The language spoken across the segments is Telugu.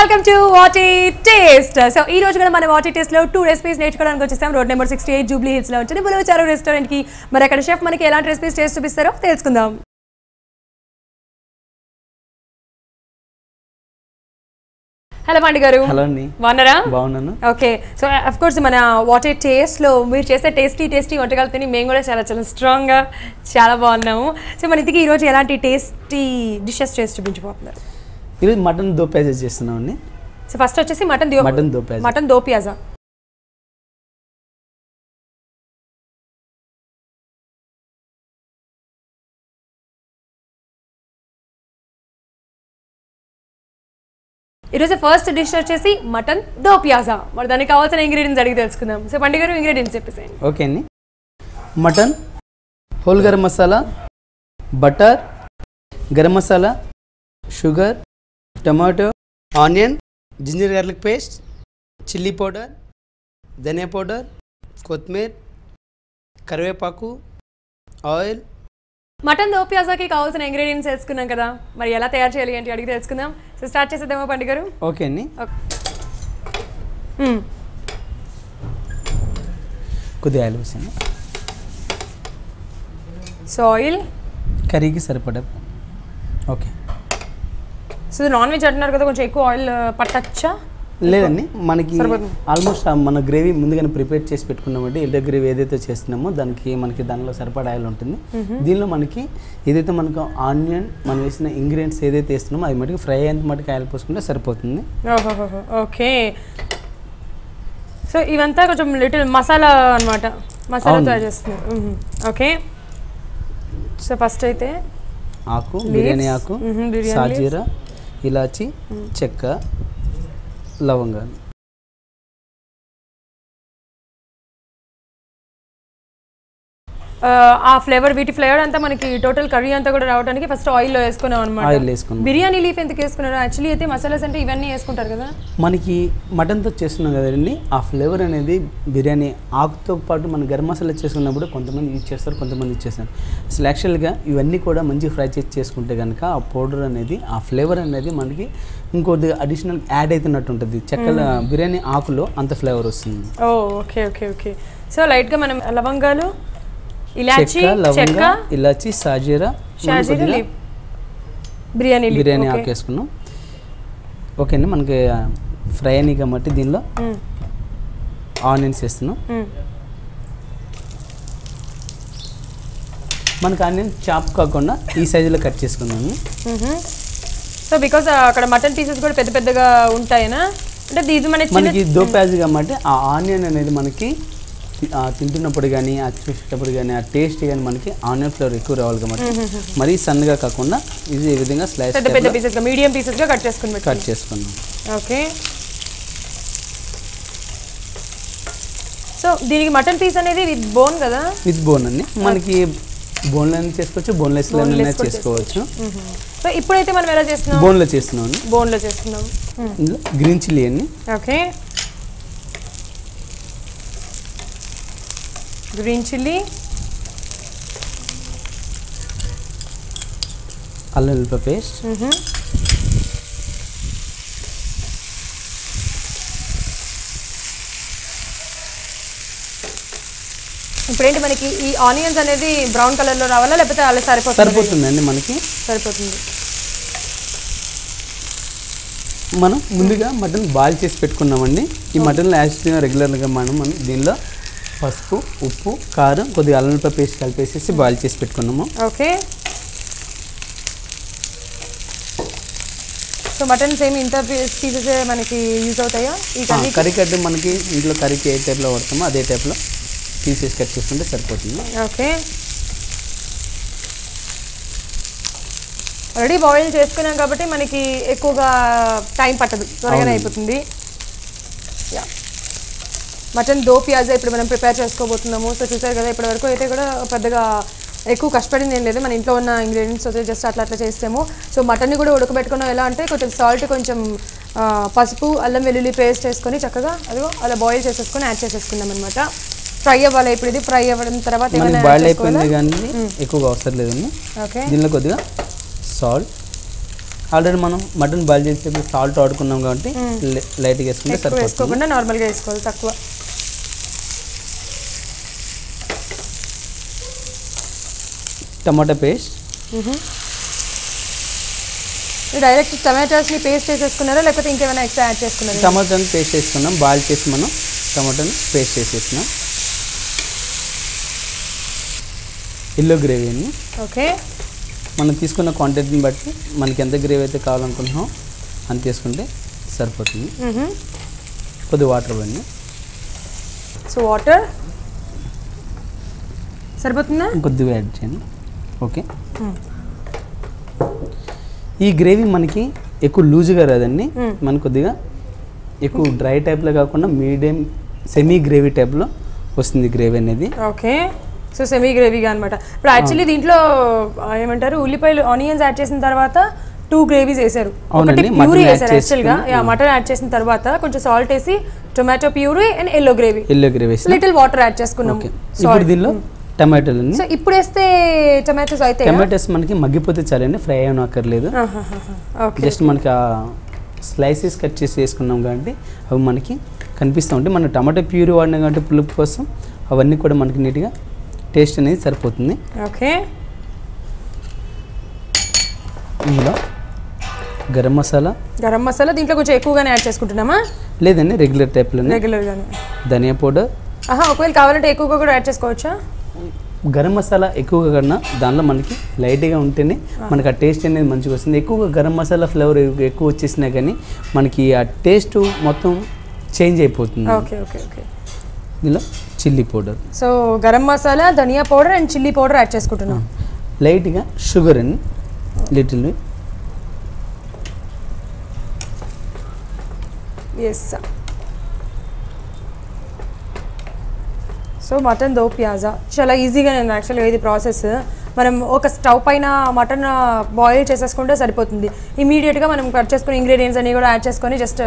వెల్కమ్ టు వాట్ ఈ టేస్ట్. సో ఈ రోజు కూడా మన వాట్ ఈ టేస్ట్ లో 2 రెసిపీస్ నేర్చుకోవడానికి వచ్చేసాం. రోడ్ నెంబర్ 68 జూబ్లీ హిల్స్ లో ఉంటుంది బులవచారు రెస్టారెంట్ కి. మరి అక్కడ షెఫ్ మనకి ఎలాంటి రెసిపీస్ చేసి చూపిస్తారో తెలుసుకుందాం. హలో మండి గారు. హలో అండి. బాగున్నారా? బాగున్నాను. ఓకే, సో అఫ్ కోర్స్ మన వాట్ ఏ టేస్ట్ లో మీరు చేసే టేస్టీ వంటకాలు తిని మేము కూడా చాలా స్ట్రాంగ్ గా చాలా బాగున్నాము. సో మన ఇంటికి ఈ రోజు ఎలాంటి టేస్టీ డిషెస్ చేసి చూపించబోతున్నారు? ఈరోజు మటన్ దో ప్యాజా చేస్తున్నామండి. సో ఫస్ట్ వచ్చేసి మటన్ దో ప్యాజా. ఈరోజు ఫస్ట్ డిష్ వచ్చేసి మటన్ దో ప్యాజా. మరి దానికి కావాల్సిన ఇంగ్రీడియంట్స్ అడిగి తెలుసుకుందాం. సో పండుగ గారు ఇంగ్రీడియంట్స్ చెప్పేసేయండి. ఓకే అండి. Mutton, whole garam masala, butter, garam masala, sugar, tomato, onion, ginger garlic paste, chilli powder, dhaniya powder, కొత్తిమీర, కరివేపాకు, ఆయిల్. మటన్ దో ప్యాజాకి కావాల్సిన ఇంగ్రీడియంట్స్ తెలుసుకున్నాం కదా, మరి ఎలా తయారు చేయాలి ఏంటి అడిగి తెలుసుకుందాం. సో స్టార్ట్ చేసేద్దామా పండుగ గారు? ఓకే అండి. కొద్దిగా ఆయిల్ వేసాను. సో ఆయిల్ కర్రీకి సరిపడా. ఓకే. సో నాన్ వెజ్ అంటున్నారు కదా, కొంచెం ఎక్కువ ఆయిల్ పట్టచ్చా? లేదండి, మనకి ఆల్మోస్ట్ మన గ్రేవీ ముందుగానే ప్రిపేర్ చేసి పెట్టుకున్నామండి. ఎల్డర్ గ్రేవీ ఏదైతే చేస్తున్నామో మనకి దానిలో సరిపడా ఆయిల్ ఉంటుంది. దీనిలో మనకి ఏదైతే మనకు ఆనియన్ మనం వేసిన ఇంగ్రీడియంట్స్ ఏదైతే వేస్తున్నామో అది మటుకు ఫ్రై అయ్యేంత మటుకు ఆయిల్ పోసుకుంటే సరిపోతుంది. ఓకే. సో ఇవంతా కొంచెం లిటిల్ మసాలా అనమాట, మసాలా తయారు చేస్తున్నారు. ఓకే. సో ఫస్ట్ అయితే ఆకు, బిర్యానీ ఆకు, సాజీరా, ఇలాచి, చెక్క, లవంగాలు. ఆ ఫ్లేవర్, వీటి ఫ్లేవర్ అంతా మనకి టోటల్ కర్రీ అంతా కూడా రావడానికి ఫస్ట్ ఆయిల్లో వేసుకున్నాం అనమాట. ఆయిల్ వేసుకున్నాం. బిర్యానీ లీఫ్ ఎందుకు వేసుకున్నారు? యాక్చువల్లీ అయితే మసాలాస్ అంటే ఇవన్నీ వేసుకుంటారు కదా. మనకి మటన్తో చేస్తున్నాం కదండి, ఆ ఫ్లేవర్ అనేది బిర్యానీ ఆకుతో పాటు మన గరం మసాలా చేసుకున్నప్పుడు కొంతమంది యూజ్ చేస్తారు, కొంతమంది యూజ్ చేస్తారు. అసలు యాక్చువల్గా ఇవన్నీ కూడా మంచి ఫ్రై చేసి చేసుకుంటే కనుక ఆ పౌడర్ అనేది, ఆ ఫ్లేవర్ అనేది మనకి ఇంకోటి అడిషనల్ యాడ్ అవుతున్నట్టు ఉంటుంది. చెక్కల బిర్యానీ ఆకులో అంత ఫ్లేవర్ వస్తుంది. Okay okay okay. సో లైట్గా మనం లవంగాలు, ఇలాచి, చెక్క, ఇలాచి, సాజీరా, బిర్యానీ ఆకు వేసుకున్నాం. ఓకే అండి. మనకి ఫ్రై అని కాబట్టి దీనిలో ఆనియన్స్ వేస్తున్నాం. మనకి ఆనియన్ చాప్ కాకుండా ఈ సైజులో కట్ చేసుకున్నాము. సో బికాస్ అక్కడ మటన్ పీసెస్ కూడా పెద్ద పెద్దగా ఉంటాయనా, అంటే ఇది మనకి దో ప్యాజ్ కాబట్టి ఆ ఆనియన్ అనేది మనకి తింటున్నప్పుడు కానీ, ఆ చూసేటప్పుడు కానీ, ఆ టేస్ట్ కానీ మనకి ఆనియన్ ఫ్లేవర్ ఎక్కువ రావాలి కాబట్టి మరీ సన్నగా కాకుండా ఇది ఈ విధంగా స్లైస్ పెద్ద పీసెస్గా, మీడియం పీసెస్గా కట్ చేసుకున్నాం. ఓకే. సో దీనికి మటన్ పీస్ అనేది విత్ బోన్ కదా? విత్ బోన్ అండి. మనకి బోన్లో చేసుకోవచ్చు, బోన్లెస్లో చేసుకోవచ్చు. సో ఇప్పుడైతే మనం ఎలా చేస్తున్నాం? బోన్లో చేస్తున్నాం. ఇందులో గ్రీన్ చిల్లీ అండి. ఓకే. గ్రీన్ చిల్లీ, అల్లం వెల్లుల్లి పేస్ట్, ఇప్పుడేంటి మనకి ఈ ఆనియన్స్ అనేది బ్రౌన్ కలర్లో రావాలా లేకపోతే అలా సరిపోతుందండి? మనకి సరిపోతుంది. మనం ముందుగా మటన్ బాయిల్ చేసి పెట్టుకున్నామండి. ఈ మటన్లో యాక్చువల్గా రెగ్యులర్గా మనం దీనిలో పసుపు, ఉప్పు, కారం, కొద్దిగా అల్లం వెల్లుల్లి పేస్ట్ కలిపేసి బాయిల్ చేసి పెట్టుకున్నాము. ఓకే. సో మటన్ సేమ్ ఇంత పీసెస్ మనకి యూజ్ అవుతాయా ఈ కర్రీ కట్? మనకి ఇంట్లో కర్రీకి ఏ టైప్లో వాడతామో అదే టైప్లో పీసెస్ కట్ చేసుకుంటే సరిపోతుంది. ఓకే. ఆల్రెడీ బాయిల్ చేసుకున్నాం కాబట్టి మనకి ఎక్కువగా టైం పట్టదు, త్వరగానే అయిపోతుంది. మటన్ దో ప్యాజా ఇప్పుడు మనం ప్రిపేర్ చేసుకోబోతున్నాము. సో చూసారు కదా, ఇప్పటి వరకు అయితే కూడా పెద్దగా ఎక్కువ కష్టపడింది ఏం లేదు, మన ఇంట్లో ఉన్న ఇంగ్రీడియంట్స్ వచ్చి జస్ట్ అట్లా చేస్తాము. సో మటన్ని కూడా ఉడకబెట్టుకున్నాం. ఎలా అంటే కొంచెం సాల్ట్, కొంచెం పసుపు, అల్లం వెల్లుల్లి పేస్ట్ వేసుకొని చక్కగా అదిగో అలా బాయిల్ చేసేసుకొని యాడ్ చేసేసుకున్నాం అనమాట. ఫ్రై అవ్వాలి. ఇప్పుడు ఇది ఫ్రై అవ్వడం తర్వాత ఏమైనా బాయిల్ అయిపోయింది కానీ ఎక్కువగా అవసరం లేదండి. ఓకే. దీనిలో కొద్దిగా సాల్ట్, ఆల్రెడీ మనం మటన్ బాయిల్ చేసేటప్పుడు సాల్ట్ వాడుకున్నాం కాబట్టి లైట్గా వేసుకుంటే సరిపోతుంది. వేసుకోకుండా నార్మల్గా వేసుకోవాలి, తక్కువ. టమాటా పేస్ట్, డైరెక్ట్ టమాటాస్ని పేస్ట్ చేసేసుకున్నారా లేకపోతే ఇంకేమైనా ఎక్స్ట్రా యాడ్ చేసుకున్నారా? టమాటాని పేస్ట్ చేసుకున్నాం, బాయిల్ చేసి మనం టమాటాని పేస్ట్ చేసేసినాం. ఎల్లో గ్రేవీ అని ఓకే, మనం తీసుకున్న క్వాంటిటీని బట్టి మనకి ఎంత గ్రేవీ అయితే కావాలనుకుంటున్నామో అంత తీసుకుంటే సరిపోతుంది. కొద్ది వాటర్ ఇవ్వండి. సో వాటర్ సరిపోతుందా? కొద్దిగా యాడ్ చేయండి. ఓకే, ఈ గ్రేవీ మనకి ఎక్కువ లూజ్గా రాదండి, మనకు కొద్దిగా ఎక్కువ డ్రై టైప్లో కాకుండా మీడియం సెమీ గ్రేవీ టైప్లో వస్తుంది గ్రేవీ అనేది. ఓకే, సో సెమీ గ్రేవీగా అనమాట. ఇప్పుడు యాక్చువల్లీ దీంట్లో ఏమంటారు, ఉల్లిపాయలు ఆనియన్స్ యాడ్ చేసిన తర్వాత 2 గ్రేవీస్ వేసారు. ఒకటి ప్యూరీ వేసారు యాక్చువల్గా, మటన్ యాడ్ చేసిన తర్వాత కొంచెం సాల్ట్ వేసి tomato puree and yellow gravy little water add చేసుకున్నాం. ఇప్పుడు దీనిలో టమాటోలు, సో ఇప్పుడు వేస్తే టమాటోస్ అయితే టమాటోస్ మనకి మగ్గిపోతే చాలండి, ఫ్రై అవ్వనక్కర్లేదు. జస్ట్ మనకి ఆ స్లైసెస్ కట్ చేసి వేసుకున్నాం కాబట్టి అవి మనకి కనిపిస్తూ ఉంటాయి. మనం టమాటో ప్యూరీ వాడినాం కాబట్టి పులుపు కోసం అవన్నీ కూడా మనకి నీట్గా టేస్ట్ అనేది సరిపోతుంది. ఓకే, ఇందులో గరం మసాలా దీంట్లో కొంచెం ఎక్కువగానే యాడ్ చేసుకుంటున్నామా? లేదండి, రెగ్యులర్ టైప్లోనే. ధనియా పౌడర్, ఒకవేళ కావాలంటే ఎక్కువగా కూడా యాడ్ చేసుకోవచ్చా? గరం మసాలా ఎక్కువగా కన్నా దానిలో మనకి లైట్గా ఉంటేనే మనకి ఆ టేస్ట్ అనేది మంచిగా వస్తుంది. ఎక్కువగా గరం మసాలా ఫ్లేవర్ ఎక్కువ వచ్చేసినా కానీ మనకి ఆ టేస్ట్ మొత్తం చేంజ్ అయిపోతుంది. ఓకే ఓకే ఓకే, ఇందులో chilli powder, so garam masala, ధనియా powder and chilli powder add చేసుకుంటున్నాం. లైట్గా షుగర్ అండి, little. Yes, so mutton do pyaza చాలా ఈజీగా నేను యాక్చువల్గా ఇది ప్రాసెస్. మనం ఒక స్టవ్ పైన మటన్ బాయిల్ చేసేసుకుంటే సరిపోతుంది. ఇమీడియట్గా మనం కట్ చేసుకుని ఇంగ్రీడియంట్స్ అన్ని కూడా యాడ్ చేసుకొని జస్ట్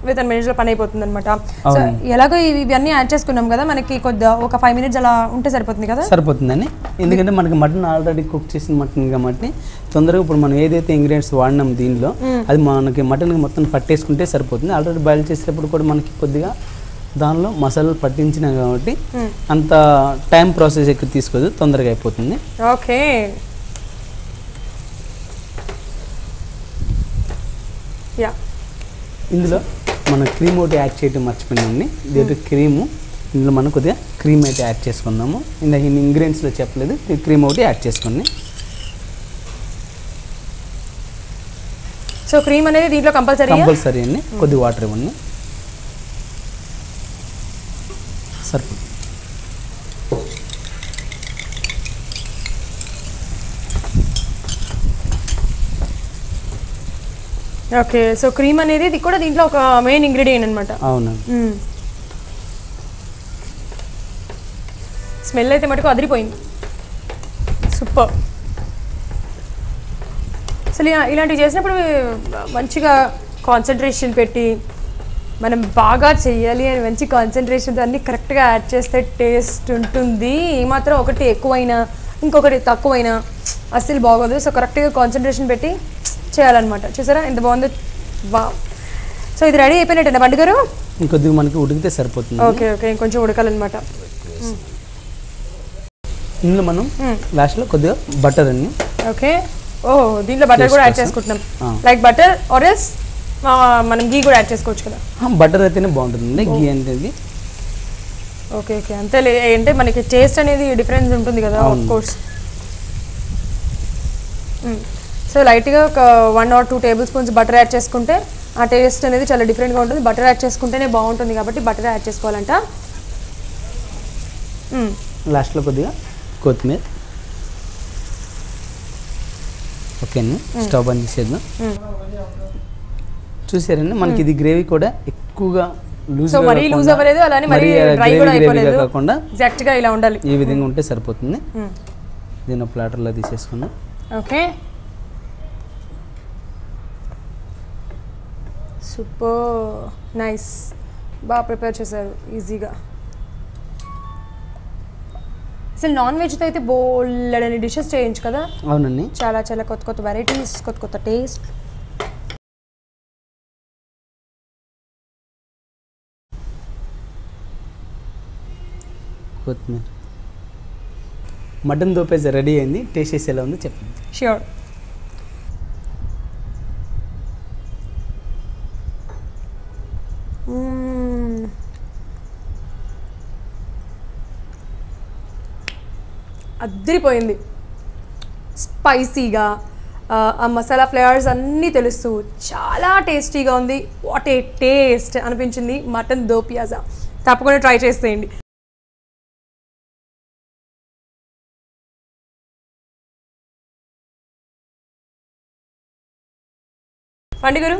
విత్ 10 minutesలో పని అయిపోతుంది అనమాట. సో ఎలాగో ఇవన్నీ యాడ్ చేసుకున్నాం కదా, మనకి కొద్దిగా ఒక 5 minutes అలా ఉంటే సరిపోతుంది కదా? సరిపోతుందండి, ఎందుకంటే మనకి మటన్ ఆల్రెడీ కుక్ చేసిన మటన్ కాబట్టి తొందరగా ఇప్పుడు మనం ఏదైతే ఇంగ్రీడియంట్స్ వాడినాం దీనిలో అది మనకి మటన్కి మొత్తం పట్టేసుకుంటే సరిపోతుంది. ఆల్రెడీ బాయిల్ చేసేటప్పుడు కూడా మనకి కొద్దిగా దానిలో మసాలాలు పట్టించినా కాబట్టి అంత టైం ప్రాసెస్ ఎక్కువ తీసుకోదు, తొందరగా అయిపోతుంది. ఓకే, యా, ఇందులో మనం క్రీమ్ ఒకటి యాడ్ చేయడం మర్చిపోయిందండి. దీంట్లో క్రీము, ఇందులో మనం కొద్దిగా క్రీమ్ అయితే యాడ్ చేసుకుందాము. ఇందాక ఇంగ్రీడియంట్స్లో చెప్పలేదు, క్రీమ్ ఒకటి యాడ్ చేసుకోండి. సో క్రీమ్ అనేది దీంట్లో కంపల్సరీ అండి. కొద్ది వాటర్ ఇవ్వండి, సరిపోతుంది. ఓకే, సో క్రీమ్ అనేది ఇది కూడా దీంట్లో ఒక మెయిన్ ఇంగ్రీడియంట్ అనమాట. అవునండి, స్మెల్ అయితే మటుకు అదిరిపోయింది, సూపర్. అసలు ఇలాంటివి చేసినప్పుడు మంచిగా కాన్సన్ట్రేషన్ పెట్టి మనం బాగా చెయ్యాలి అని మంచి కాన్సన్ట్రేషన్తో అన్నీ కరెక్ట్గా యాడ్ చేస్తే టేస్ట్ ఉంటుంది. ఏమాత్రం ఒకటి ఎక్కువైనా ఇంకొకటి తక్కువైనా అస్సలు బాగోదు. సో కరెక్ట్గా కాన్సన్ట్రేషన్ పెట్టి చేయాలన్నమాట. చూసారా ఎంత బాగుందో, బా. సో ఇది రెడీ అయిపోయినట్టు బండి గారు, ఇంకొద్దిగా మనకి ఉడికితే సరిపోతుంది. ఓకే ఓకే, ఇంకొంచెం ఉడకాలన్నమాట. ఇందులో మనం లాస్ట్లో కొద్దిగా బటర్ అండి. ఓకే, ఓ దీంట్లో బటర్ కూడా యాడ్ చేసుకుంటున్నాం, లైక్ బటర్ ఆర్ ఎల్స్ మనం గీ కూడా యాడ్ చేసుకోవచ్చు కదా? బటర్ అయితేనే బాగుంటుంది, గీ అనేది. ఓకే ఓకే, అంతే. అంటే మనకి టేస్ట్ అనేది డిఫరెన్స్ ఉంటుంది కదా, ఆఫ్ కోర్స్. సో లైట్గా ఒక 1 or 2 tablespoons బటర్ యాడ్ చేసుకుంటే ఆ టేస్ట్ అనేది చాలా డిఫరెంట్గా ఉంటుంది. బటర్ యాడ్ చేసుకుంటేనే బాగుంటుంది కాబట్టి బటర్ యాడ్ చేసుకోవాలంట. లాస్ట్లో కొద్దిగా కొత్తిమీర. ఓకే అండి, స్టవ్ బంద్ చేసేద్దాం. చూసారండి, మనకి ఇది గ్రేవీ కూడా ఎక్కువగా లూజ్ అవ్వలేదు, అలానే మరీ డ్రై కూడా అయిపోలేదు, కాకుండా ఎగ్జాక్ట్గా ఇలా ఉండాలి. ఈ విధంగా ఉంటే సరిపోతుంది. దీన్ని ప్లాటర్లో తీసేసుకున్నాం. ఓకే, సూపర్ నైస్, బాగా ప్రిపేర్ చేశారు ఈజీగా. అసలు నాన్ వెజ్తో అయితే బోల్డని డిషెస్ చేయొచ్చు కదా? అవునండి, చాలా చాలా కొత్త కొత్త వెరైటీస్, కొత్త కొత్త టేస్ట్. కొత్తిమీర. మటన్ దో పిజ్జా రెడీ అయింది. టేస్ట్ చేసి ఎలా ఉందో చెప్పండి. ష్యూర్. అద్దరిపోయింది. స్పైసీగా ఆ మసాలా ఫ్లేవర్స్ అన్నీ తెలుస్తూ చాలా టేస్టీగా ఉంది. వాట్ ఏ టేస్ట్ అనిపించింది మటన్ దో పియాజా. తప్పకుండా ట్రై చేసేయండి. పండుగరు